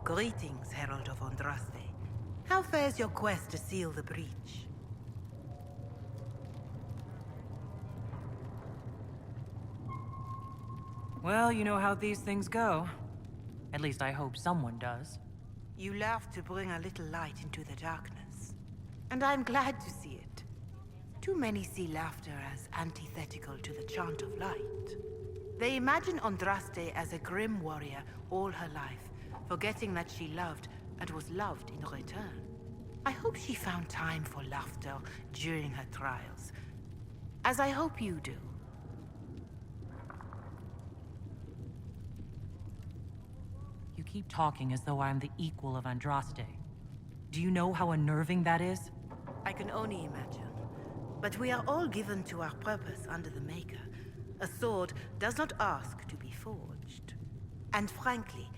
Greetings, Herald of Andraste. How fares your quest to seal the breach? Well, you know how these things go. At least I hope someone does. You laugh to bring a little light into the darkness. And I'm glad to see it. Too many see laughter as antithetical to the chant of light. They imagine Andraste as a grim warrior all her life, forgetting that she loved and was loved in return. I hope she found time for laughter during her trials, as I hope you do. You keep talking as though I'm the equal of Andraste. Do you know how unnerving that is? I can only imagine. But we are all given to our purpose under the Maker. A sword does not ask to be forged. And frankly,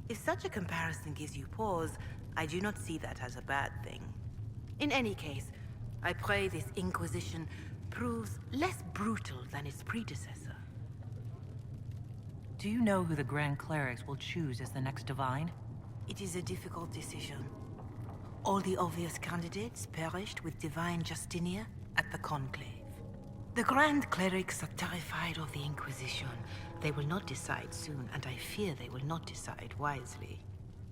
if such a comparison gives you pause, I do not see that as a bad thing. In any case, I pray this Inquisition proves less brutal than its predecessor. Do you know who the Grand Clerics will choose as the next Divine? It is a difficult decision. All the obvious candidates perished with Divine Justinia at the Conclave. The Grand Clerics are terrified of the Inquisition. They will not decide soon, and I fear they will not decide wisely.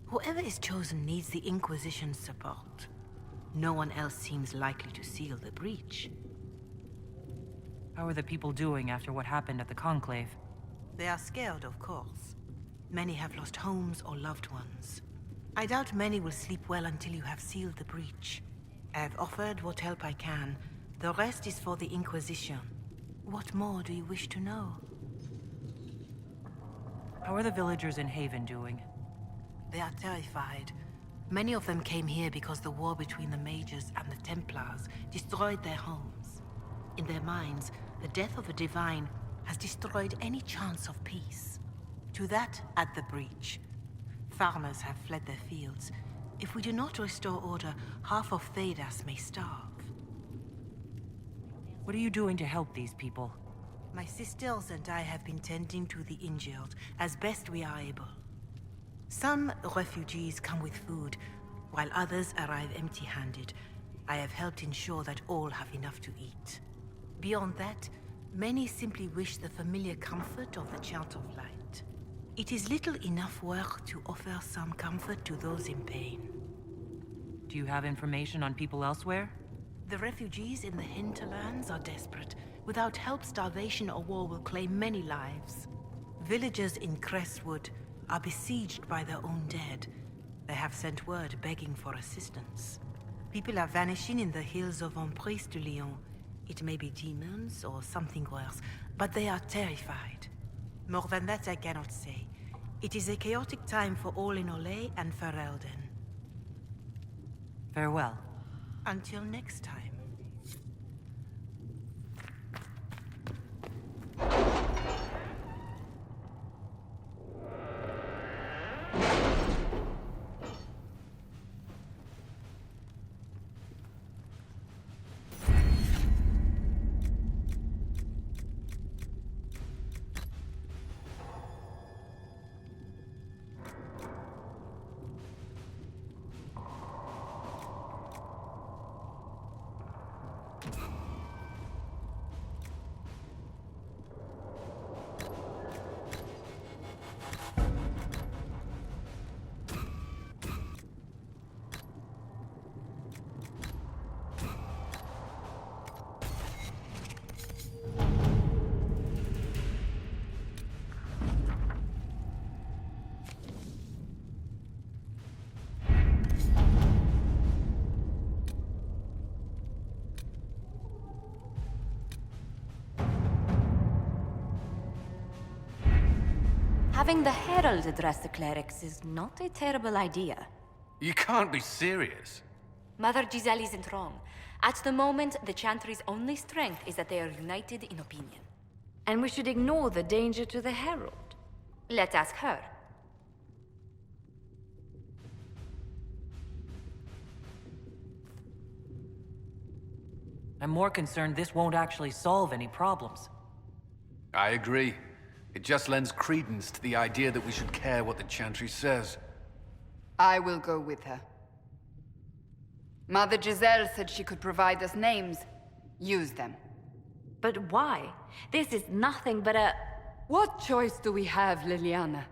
Whoever is chosen needs the Inquisition's support. No one else seems likely to seal the breach. How are the people doing after what happened at the Conclave? They are scared, of course. Many have lost homes or loved ones. I doubt many will sleep well until you have sealed the breach. I have offered what help I can. The rest is for the Inquisition. What more do you wish to know? How are the villagers in Haven doing? They are terrified. Many of them came here because the war between the Mages and the Templars destroyed their homes. In their minds, the death of a Divine has destroyed any chance of peace. To that, add the breach. Farmers have fled their fields. If we do not restore order, half of Thedas may starve. What are you doing to help these people? My sisters and I have been tending to the injured as best we are able. Some refugees come with food, while others arrive empty-handed. I have helped ensure that all have enough to eat. Beyond that, many simply wish the familiar comfort of the Chant of Light. It is little enough work to offer some comfort to those in pain. Do you have information on people elsewhere? The refugees in the hinterlands are desperate. Without help, starvation or war will claim many lives. Villagers in Crestwood are besieged by their own dead. They have sent word begging for assistance. People are vanishing in the hills of Emprise de Lyon. It may be demons or something worse, but they are terrified. More than that I cannot say. It is a chaotic time for all in Olay and Ferelden. Farewell. Until next time. Having the Herald address the clerics is not a terrible idea. You can't be serious. Mother Giselle isn't wrong. At the moment, the Chantery's only strength is that they are united in opinion. And we should ignore the danger to the Herald. Let's ask her. I'm more concerned this won't actually solve any problems. I agree. It just lends credence to the idea that we should care what the Chantry says. I will go with her. Mother Giselle said she could provide us names. Use them. But why? This is nothing but a... What choice do we have, Liliana?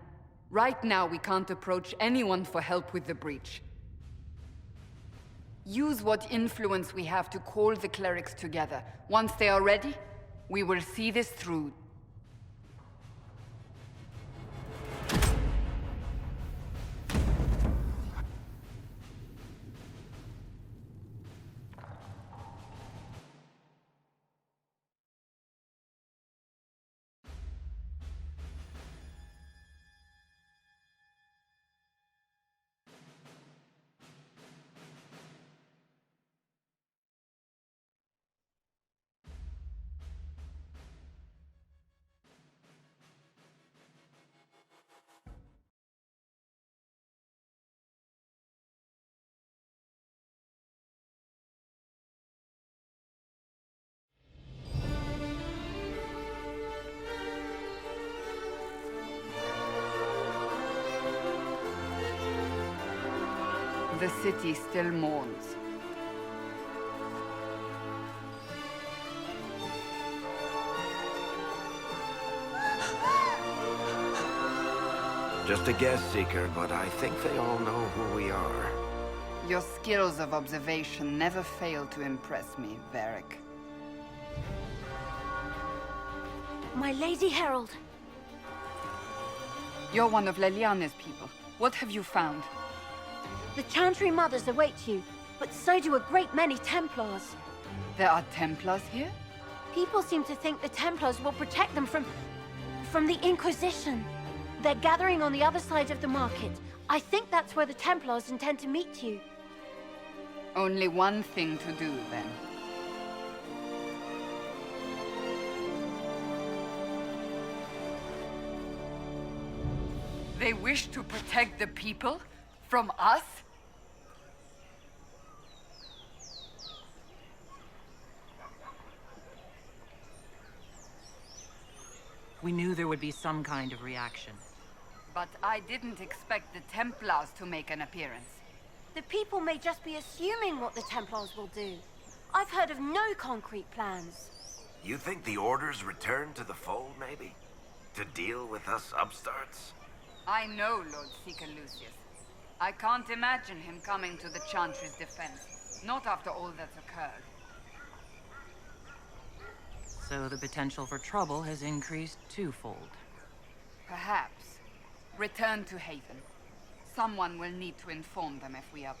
Right now, we can't approach anyone for help with the breach. Use what influence we have to call the clerics together. Once they are ready, we will see this through. The city still mourns. Just a guest seeker, but I think they all know who we are. Your skills of observation never fail to impress me, Varric. My Lady Herald. You're one of Leliana's people. What have you found? The Chantery mothers await you, but so do a great many Templars. There are Templars here? People seem to think the Templars will protect them from the Inquisition. They're gathering on the other side of the market. I think that's where the Templars intend to meet you. Only one thing to do, then. They wish to protect the people? From us? We knew there would be some kind of reaction. But I didn't expect the Templars to make an appearance. The people may just be assuming what the Templars will do. I've heard of no concrete plans. You think the Order's return to the fold, maybe? To deal with us upstarts? I know Lord Seeker Lucius. I can't imagine him coming to the Chantry's defense. Not after all that's occurred. So the potential for trouble has increased twofold. Perhaps. Return to Haven. Someone will need to inform them if we are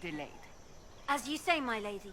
delayed. As you say, my lady.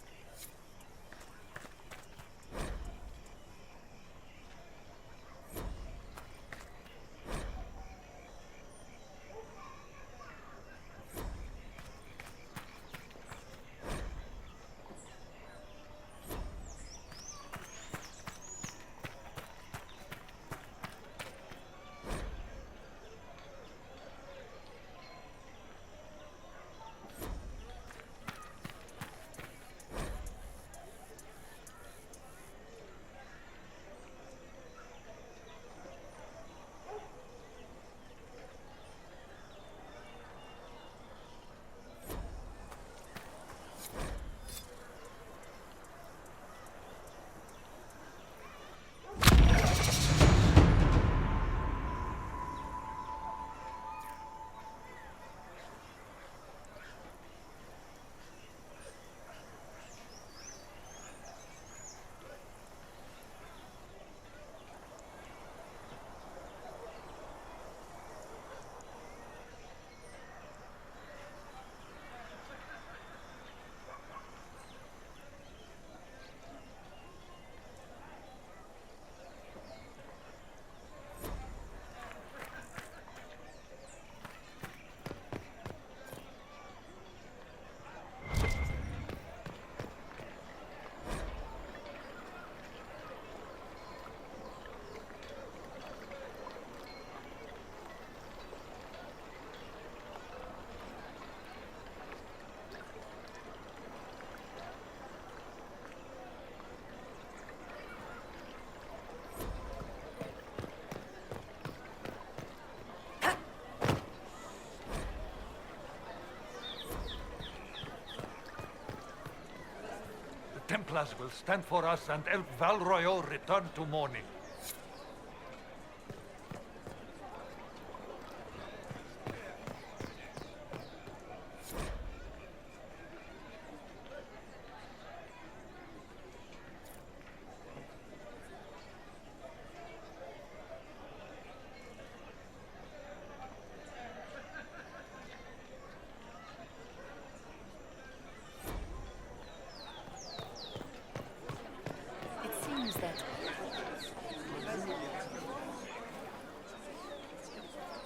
Templars will stand for us and help Val Royeaux return to mourning.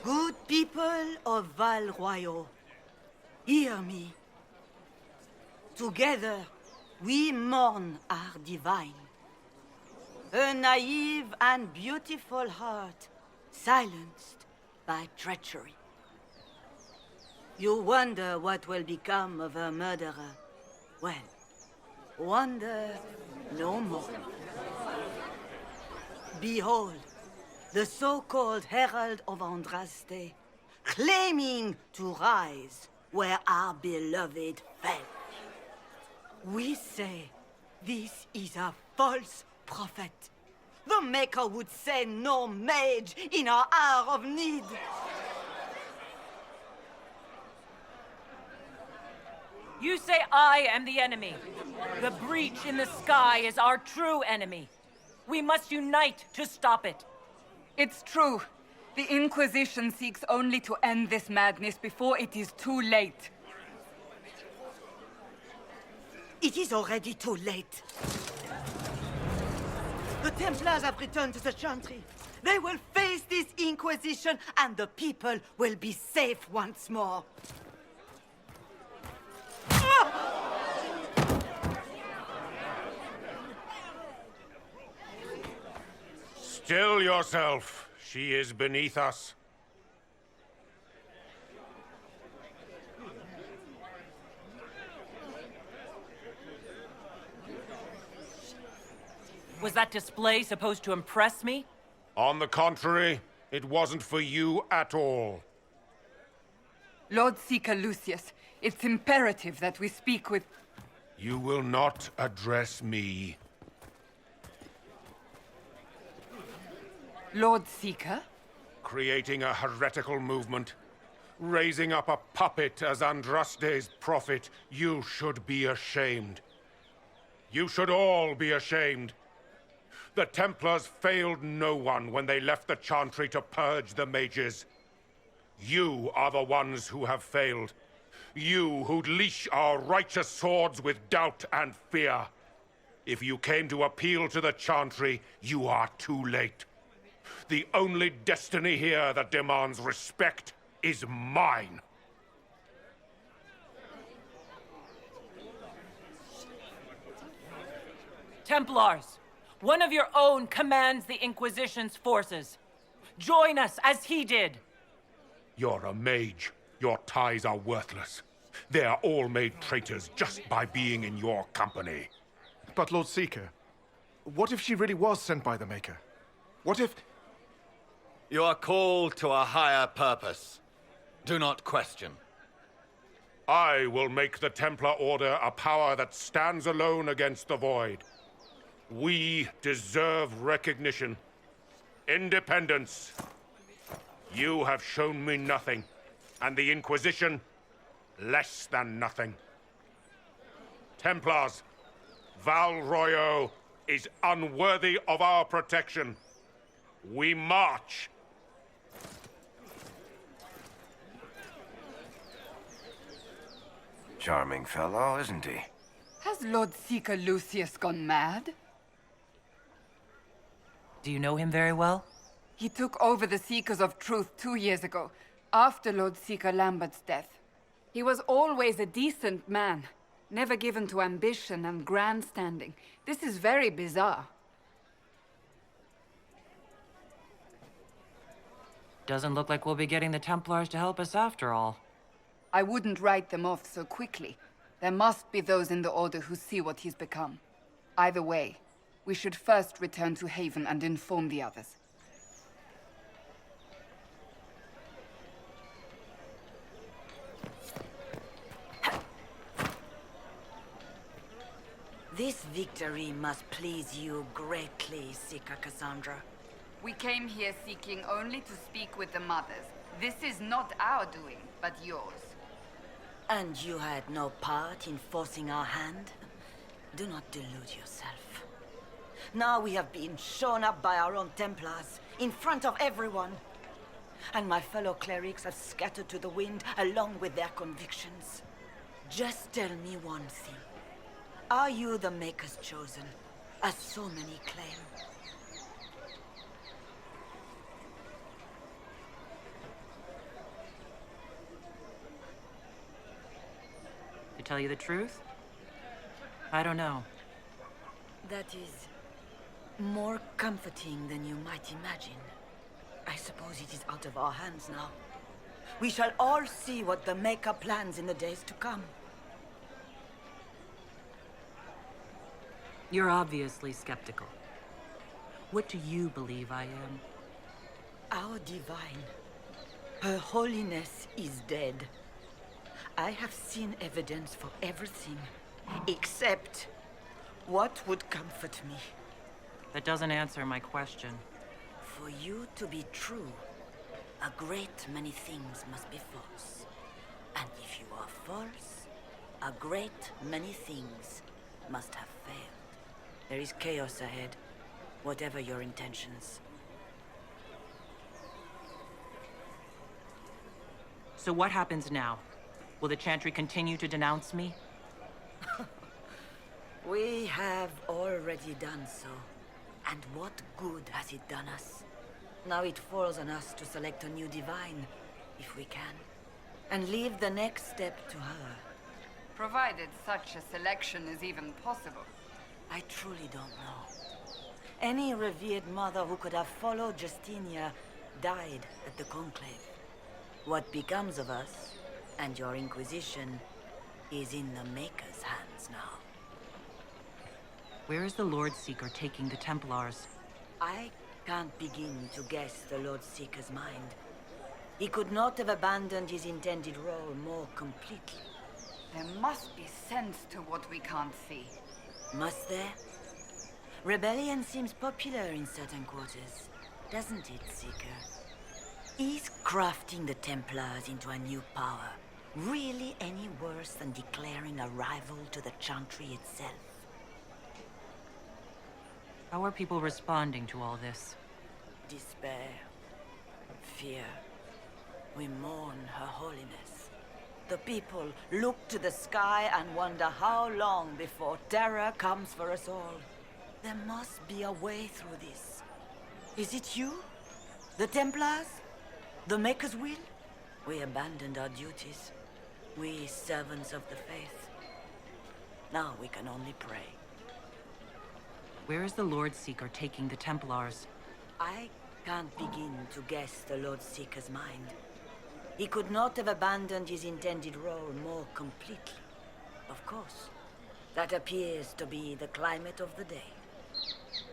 Good people of Val Royeaux, hear me. Together, we mourn our divine. A naive and beautiful heart, silenced by treachery. You wonder what will become of a murderer. Well, wonder no more. Behold, the so-called Herald of Andraste, claiming to rise where our beloved fell. We say this is a false prophet. The Maker would send no mage in our hour of need. You say I am the enemy. The breach in the sky is our true enemy. We must unite to stop it. It's true. The Inquisition seeks only to end this madness before it is too late. It is already too late. The Templars have returned to the Chantery. They will face this Inquisition, and the people will be safe once more. Still yourself. She is beneath us. Was that display supposed to impress me? On the contrary, it wasn't for you at all. Lord Seeker Lucius, it's imperative that we speak with... You will not address me. Lord Seeker? Creating a heretical movement. Raising up a puppet as Andraste's prophet. You should be ashamed. You should all be ashamed. The Templars failed no one when they left the Chantery to purge the mages. You are the ones who have failed. You who'd leash our righteous swords with doubt and fear. If you came to appeal to the Chantery, you are too late. The only destiny here that demands respect is mine. Templars, one of your own commands the Inquisition's forces. Join us as he did. You're a mage. Your ties are worthless. They're all made traitors just by being in your company. But Lord Seeker, what if she really was sent by the Maker? What if... You are called to a higher purpose. Do not question. I will make the Templar Order a power that stands alone against the Void. We deserve recognition. Independence. You have shown me nothing, and the Inquisition, less than nothing. Templars, Val Royeaux is unworthy of our protection. We march. Charming fellow, isn't he? Has Lord Seeker Lucius gone mad? Do you know him very well? He took over the Seekers of Truth 2 years ago, after Lord Seeker Lambert's death. He was always a decent man, never given to ambition and grandstanding. This is very bizarre. Doesn't look like we'll be getting the Templars to help us after all. I wouldn't write them off so quickly. There must be those in the Order who see what he's become. Either way, we should first return to Haven and inform the others. This victory must please you greatly, Seeker Cassandra. We came here seeking only to speak with the mothers. This is not our doing, but yours. And you had no part in forcing our hand? Do not delude yourself. Now we have been shown up by our own Templars, in front of everyone. And my fellow clerics have scattered to the wind along with their convictions. Just tell me one thing. Are you the Maker's chosen, as so many claim? To tell you the truth, I don't know. That is more comforting than you might imagine. I suppose it is out of our hands now. We shall all see what the Maker plans in the days to come. You're obviously skeptical. What do you believe I am? Our divine, Her Holiness is dead. I have seen evidence for everything, except what would comfort me. That doesn't answer my question. For you to be true, a great many things must be false. And if you are false, a great many things must have failed. There is chaos ahead, whatever your intentions. So what happens now? Will the Chantry continue to denounce me? We have already done so. And what good has it done us? Now it falls on us to select a new divine, if we can. And leave the next step to her. Provided such a selection is even possible. I truly don't know. Any revered mother who could have followed Justinia died at the Conclave. What becomes of us, and your Inquisition, is in the Maker's hands now. Where is the Lord Seeker taking the Templars? I can't begin to guess the Lord Seeker's mind. He could not have abandoned his intended role more completely. There must be sense to what we can't see. Must there? Rebellion seems popular in certain quarters, doesn't it, Seeker? Is crafting the Templars into a new power really any worse than declaring a rival to the Chantry itself? How are people responding to all this? Despair. Fear. We mourn Her Holiness. The people look to the sky and wonder how long before terror comes for us all. There must be a way through this. Is it you? The Templars? The Maker's will? We abandoned our duties. We servants of the faith. Now we can only pray. Where is the Lord Seeker taking the Templars? I can't begin to guess the Lord Seeker's mind. He could not have abandoned his intended role more completely. Of course. That appears to be the climate of the day.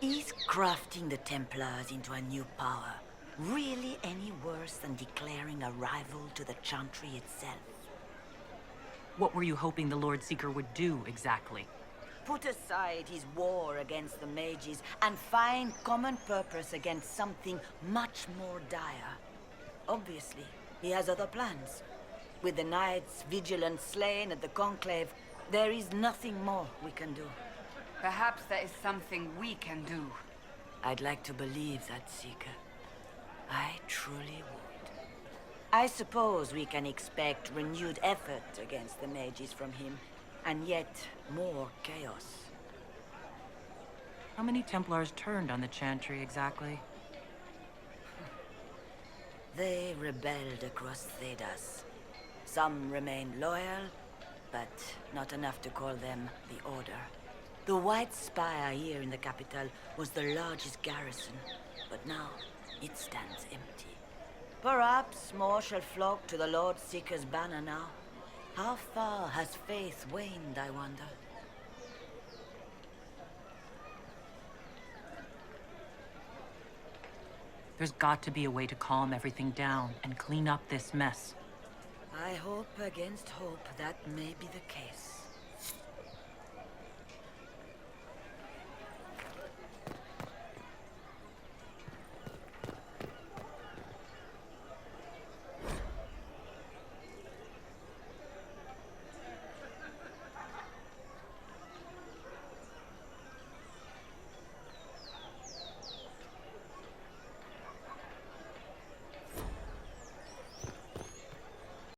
Is crafting the Templars into a new power really any worse than declaring a rival to the Chantry itself? What were you hoping the Lord Seeker would do, exactly? Put aside his war against the mages and find common purpose against something much more dire. Obviously, he has other plans. With the knights vigilant slain at the Conclave, there is nothing more we can do. Perhaps there is something we can do. I'd like to believe that, Seeker. I truly would. I suppose we can expect renewed effort against the mages from him, and yet more chaos. How many Templars turned on the Chantry, exactly? They rebelled across Thedas. Some remained loyal, but not enough to call them the Order. The White Spire here in the capital was the largest garrison, but now it stands empty. Perhaps more shall flock to the Lord Seeker's banner now. How far has faith waned, I wonder? There's got to be a way to calm everything down and clean up this mess. I hope against hope that may be the case.